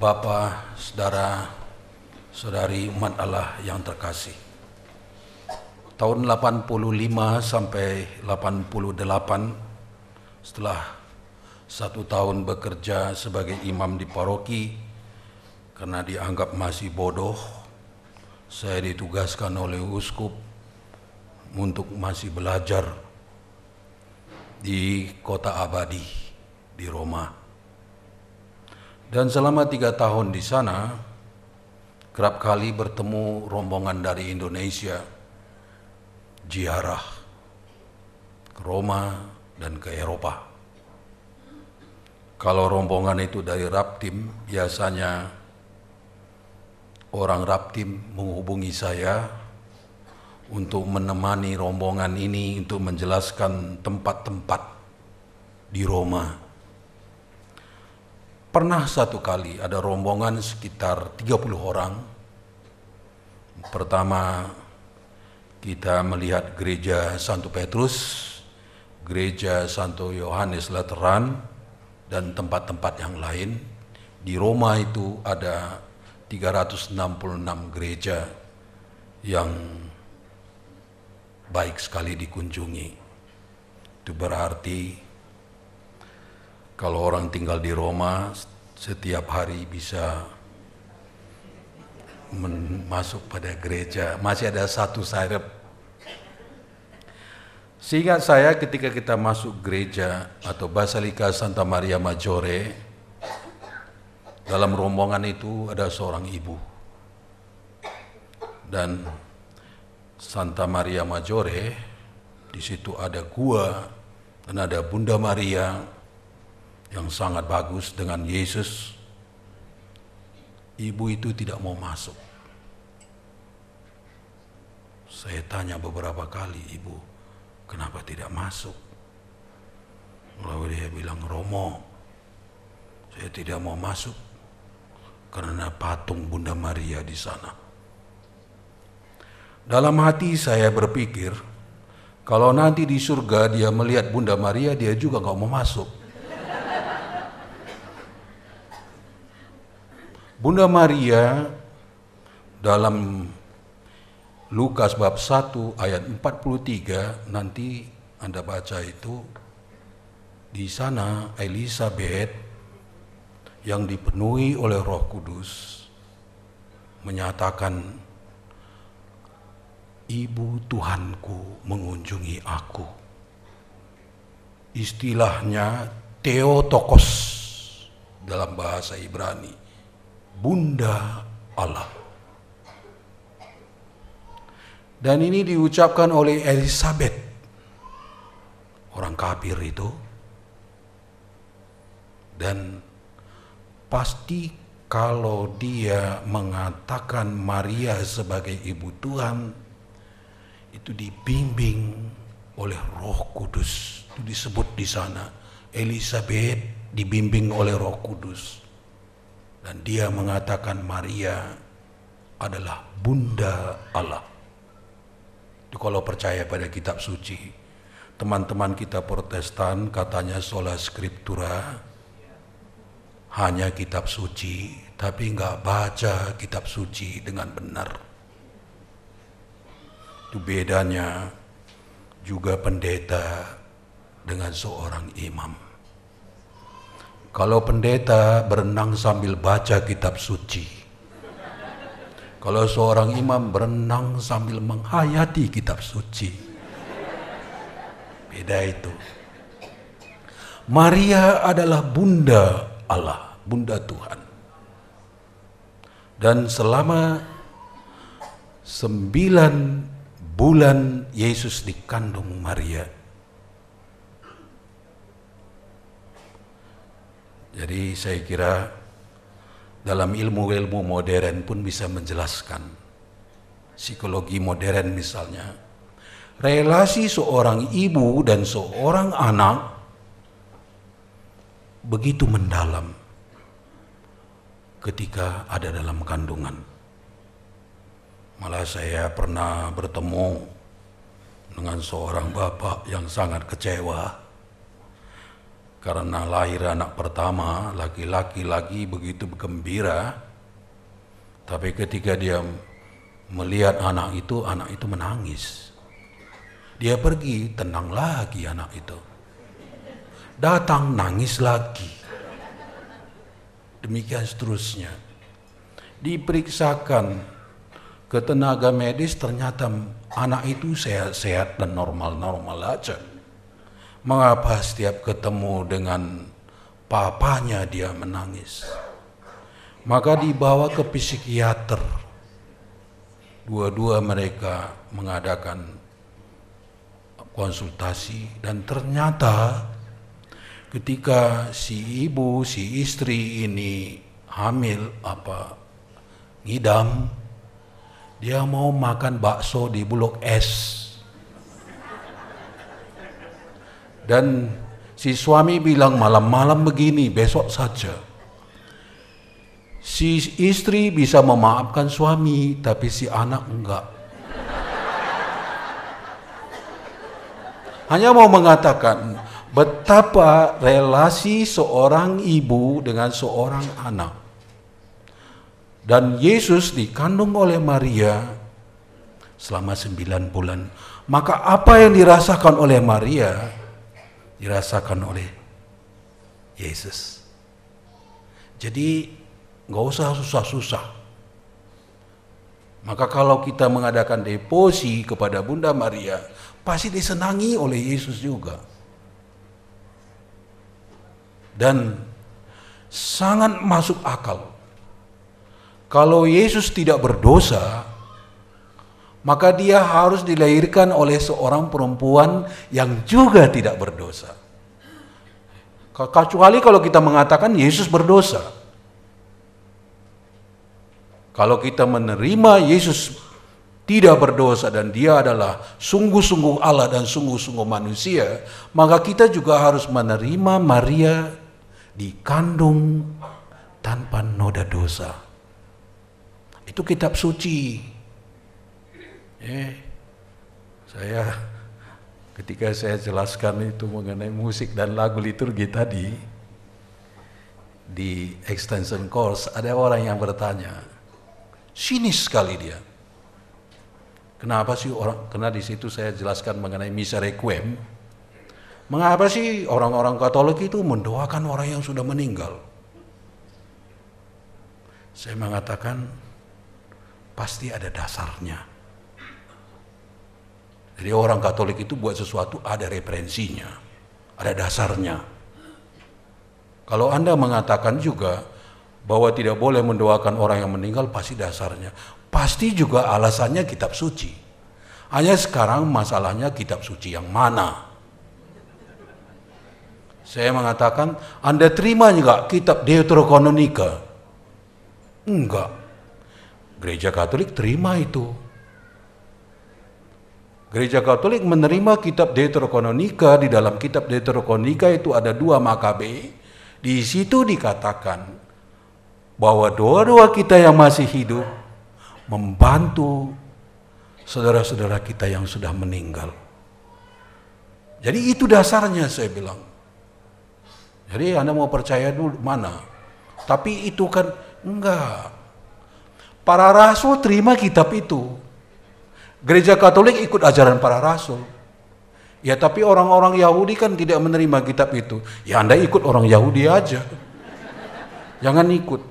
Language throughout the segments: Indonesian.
Bapa, Saudara, Saudari umat Allah yang terkasih. Tahun 85 sampai 88, setelah 1 tahun bekerja sebagai imam di paroki, karena dianggap masih bodoh, saya ditugaskan oleh uskup untuk masih belajar di kota abadi di Roma. Dan selama 3 tahun di sana, kerap kali bertemu rombongan dari Indonesia, ziarah ke Roma dan ke Eropa. Kalau rombongan itu dari Raptim, biasanya orang Raptim menghubungi saya untuk menemani rombongan ini untuk menjelaskan tempat-tempat di Roma. Pernah satu kali ada rombongan sekitar 30 orang. Pertama, kita melihat gereja Santo Petrus, gereja Santo Yohanes Lateran, dan tempat-tempat yang lain. Di Roma itu ada 366 gereja yang baik sekali dikunjungi. Itu berarti kalau orang tinggal di Roma, setiap hari bisa masuk pada gereja. Masih ada satu sayap. Seingat saya ketika kita masuk gereja atau Basilika Santa Maria Maggiore, dalam rombongan itu ada seorang ibu. Dan Santa Maria Maggiore, di situ ada gua dan ada Bunda Maria yang sangat bagus dengan Yesus. Ibu itu tidak mau masuk. Saya tanya beberapa kali, ibu, kenapa tidak masuk? Lalu dia bilang, Romo, saya tidak mau masuk karena patung Bunda Maria di sana. Dalam hati saya berpikir, kalau nanti di surga dia melihat Bunda Maria, dia juga gak mau masuk. Bunda Maria dalam Lukas bab 1 ayat 43, nanti Anda baca itu, di sana Elizabeth yang dipenuhi oleh Roh Kudus menyatakan, Ibu Tuhanku mengunjungi aku. Istilahnya Theotokos dalam bahasa Ibrani, Bunda Allah. Dan ini diucapkan oleh Elizabeth, orang kafir itu. Dan pasti kalau dia mengatakan Maria sebagai ibu Tuhan, itu dibimbing oleh Roh Kudus. Itu disebut di sana, Elizabeth dibimbing oleh Roh Kudus. Dan dia mengatakan Maria adalah Bunda Allah. Itu kalau percaya pada kitab suci. Teman-teman kita Protestan katanya sola scriptura, hanya kitab suci, tapi nggak baca kitab suci dengan benar. Itu bedanya juga pendeta dengan seorang imam. Kalau pendeta berenang sambil baca kitab suci, kalau seorang imam berenang sambil menghayati kitab suci, beda itu. Maria adalah Bunda Allah, Bunda Tuhan. Dan selama 9 bulan Yesus dikandung Maria. Jadi saya kira dalam ilmu-ilmu modern pun bisa menjelaskan, psikologi modern misalnya, relasi seorang ibu dan seorang anak begitu mendalam ketika ada dalam kandungan. Malah saya pernah bertemu dengan seorang bapak yang sangat kecewa karena lahir anak pertama, laki-laki lagi begitu gembira, tapi ketika dia melihat anak itu menangis. Dia pergi, tenang lagi anak itu. Datang, nangis lagi. Demikian seterusnya. Diperiksakan ke tenaga medis, ternyata anak itu sehat-sehat dan normal-normal aja. Mengapa setiap ketemu dengan papanya dia menangis? Maka dibawa ke psikiater. Dua-dua mereka mengadakan konsultasi, dan ternyata ketika si ibu, si istri ini hamil ngidam, dia mau makan bakso di Blok S. Dan si suami bilang malam-malam begini, besok saja. Si istri bisa memaafkan suami, tapi si anak enggak. Hanya mau mengatakan betapa relasi seorang ibu dengan seorang anak. Dan Yesus dikandung oleh Maria selama 9 bulan. Maka apa yang dirasakan oleh Maria, dirasakan oleh Yesus. Jadi nggak usah susah-susah. Maka kalau kita mengadakan devosi kepada Bunda Maria, pasti disenangi oleh Yesus juga. Dan sangat masuk akal. Kalau Yesus tidak berdosa, maka dia harus dilahirkan oleh seorang perempuan yang juga tidak berdosa. Kecuali kalau kita mengatakan Yesus berdosa. Kalau kita menerima Yesus tidak berdosa dan dia adalah sungguh-sungguh Allah dan sungguh-sungguh manusia, maka kita juga harus menerima Maria dikandung tanpa noda dosa. Itu kitab suci. Ketika saya jelaskan itu mengenai musik dan lagu liturgi tadi, di extension course ada orang yang bertanya, sinis sekali dia. Kenapa sih karena di situ saya jelaskan mengenai misa requiem. Mengapa sih orang-orang Katolik itu mendoakan orang yang sudah meninggal? Saya mengatakan pasti ada dasarnya. Jadi orang Katolik itu buat sesuatu ada referensinya, ada dasarnya. Kalau Anda mengatakan juga bahwa tidak boleh mendoakan orang yang meninggal, pasti dasarnya. Pasti juga alasannya kitab suci. Hanya sekarang masalahnya kitab suci yang mana? Saya mengatakan, Anda terima enggak kitab Deuterokanonika? Enggak. Gereja Katolik terima itu. Gereja Katolik menerima kitab Deuterokanonika. Di dalam kitab Deuterokanonika itu ada 2 Makabe. Di situ dikatakan bahwa doa-doa kita yang masih hidup membantu saudara-saudara kita yang sudah meninggal. Jadi itu dasarnya, saya bilang. Jadi Anda mau percaya dulu mana? Tapi itu kan enggak. Para rasul terima kitab itu. Gereja Katolik ikut ajaran para rasul. Ya tapi orang-orang Yahudi kan tidak menerima kitab itu. Ya Anda ikut orang Yahudi aja. Jangan ikut.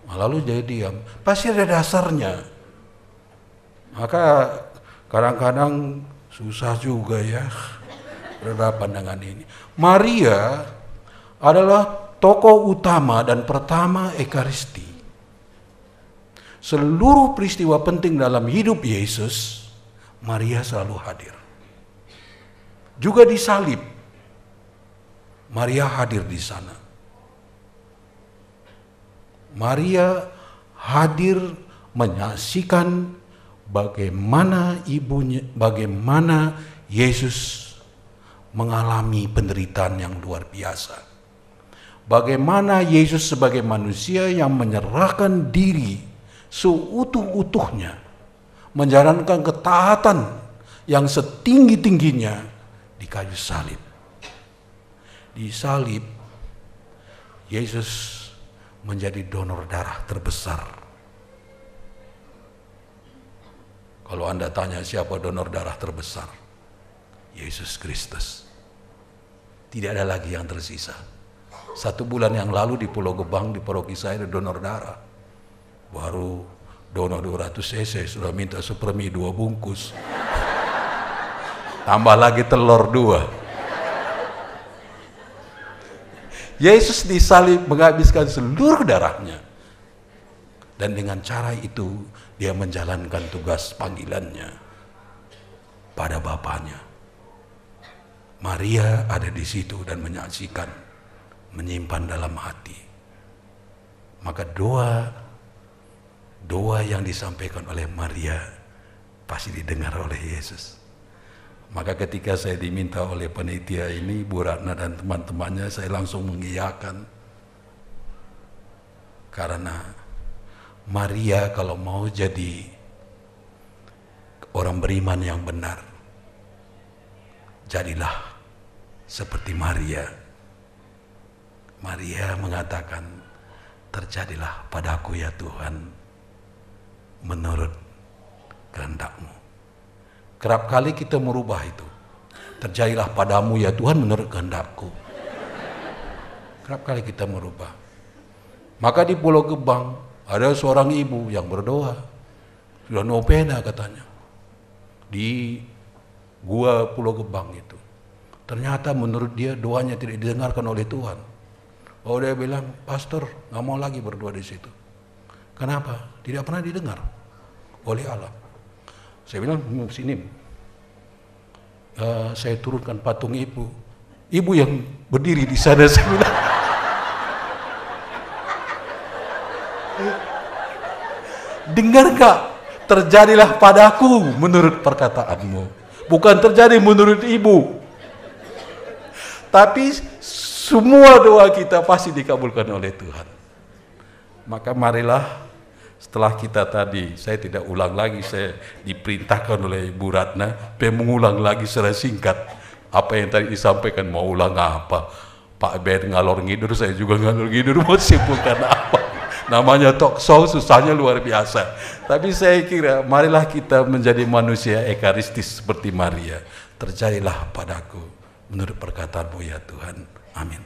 Lalu jadi diam. Pasti ada dasarnya. Maka kadang-kadang susah juga ya berhadapan dengan ini. Maria adalah tokoh utama dan pertama Ekaristi. Seluruh peristiwa penting dalam hidup Yesus, Maria selalu hadir. Juga disalib, Maria hadir di sana. Maria hadir menyaksikan bagaimana Yesus mengalami penderitaan yang luar biasa. Bagaimana Yesus sebagai manusia yang menyerahkan diri seutuh-utuhnya, menjalankan ketaatan yang setinggi-tingginya di kayu salib. Disalib, Yesus menjadi donor darah terbesar. Kalau Anda tanya siapa donor darah terbesar, Yesus Kristus. Tidak ada lagi yang tersisa. 1 bulan yang lalu di Pulau Gebang, di paroki saya ada donor darah. Baru donor 200 cc sudah minta supermi 2 bungkus. Tambah lagi telur 2. Yesus disalib menghabiskan seluruh darahnya. Dan dengan cara itu dia menjalankan tugas panggilannya pada Bapaknya. Maria ada di situ dan menyaksikan, menyimpan dalam hati. Maka doa yang disampaikan oleh Maria pasti didengar oleh Yesus. Maka ketika saya diminta oleh panitia ini, Bu Ratna dan teman-temannya, saya langsung mengiyakan. Karena Maria kalau mau jadi orang beriman yang benar, jadilah seperti Maria. Maria mengatakan, terjadilah padaku ya Tuhan, menurut kehendak-Mu. Kerap kali kita merubah itu. Terjadilah padamu ya Tuhan menurut kehendak-Ku. Kerap kali kita merubah. Maka di Pulau Gebang ada seorang ibu yang berdoa. Sudah novena katanya. Di gua Pulau Gebang itu. Ternyata menurut dia doanya tidak didengarkan oleh Tuhan. Oh, dia bilang, pastor nggak mau lagi berdoa di situ. Kenapa? Tidak pernah didengar oleh Allah. Saya bilang, sini, saya turunkan patung ibu. Ibu yang berdiri di sana, saya bilang. Dengar gak? Terjadilah padaku menurut perkataanmu. Bukan terjadi menurut ibu. Tapi semua doa kita pasti dikabulkan oleh Tuhan. Maka marilah setelah kita tadi, saya tidak ulang lagi, saya diperintahkan oleh Ibu Ratna, mengulang lagi secara singkat apa yang tadi disampaikan. Mau ulang apa? Pak Ben ngalor ngidur, saya juga ngalor ngidur, mau simpulkan apa? Namanya talk show, susahnya luar biasa. Tapi saya kira marilah kita menjadi manusia ekaristis seperti Maria. Terjadilah padaku menurut perkataanmu ya Tuhan. Amin.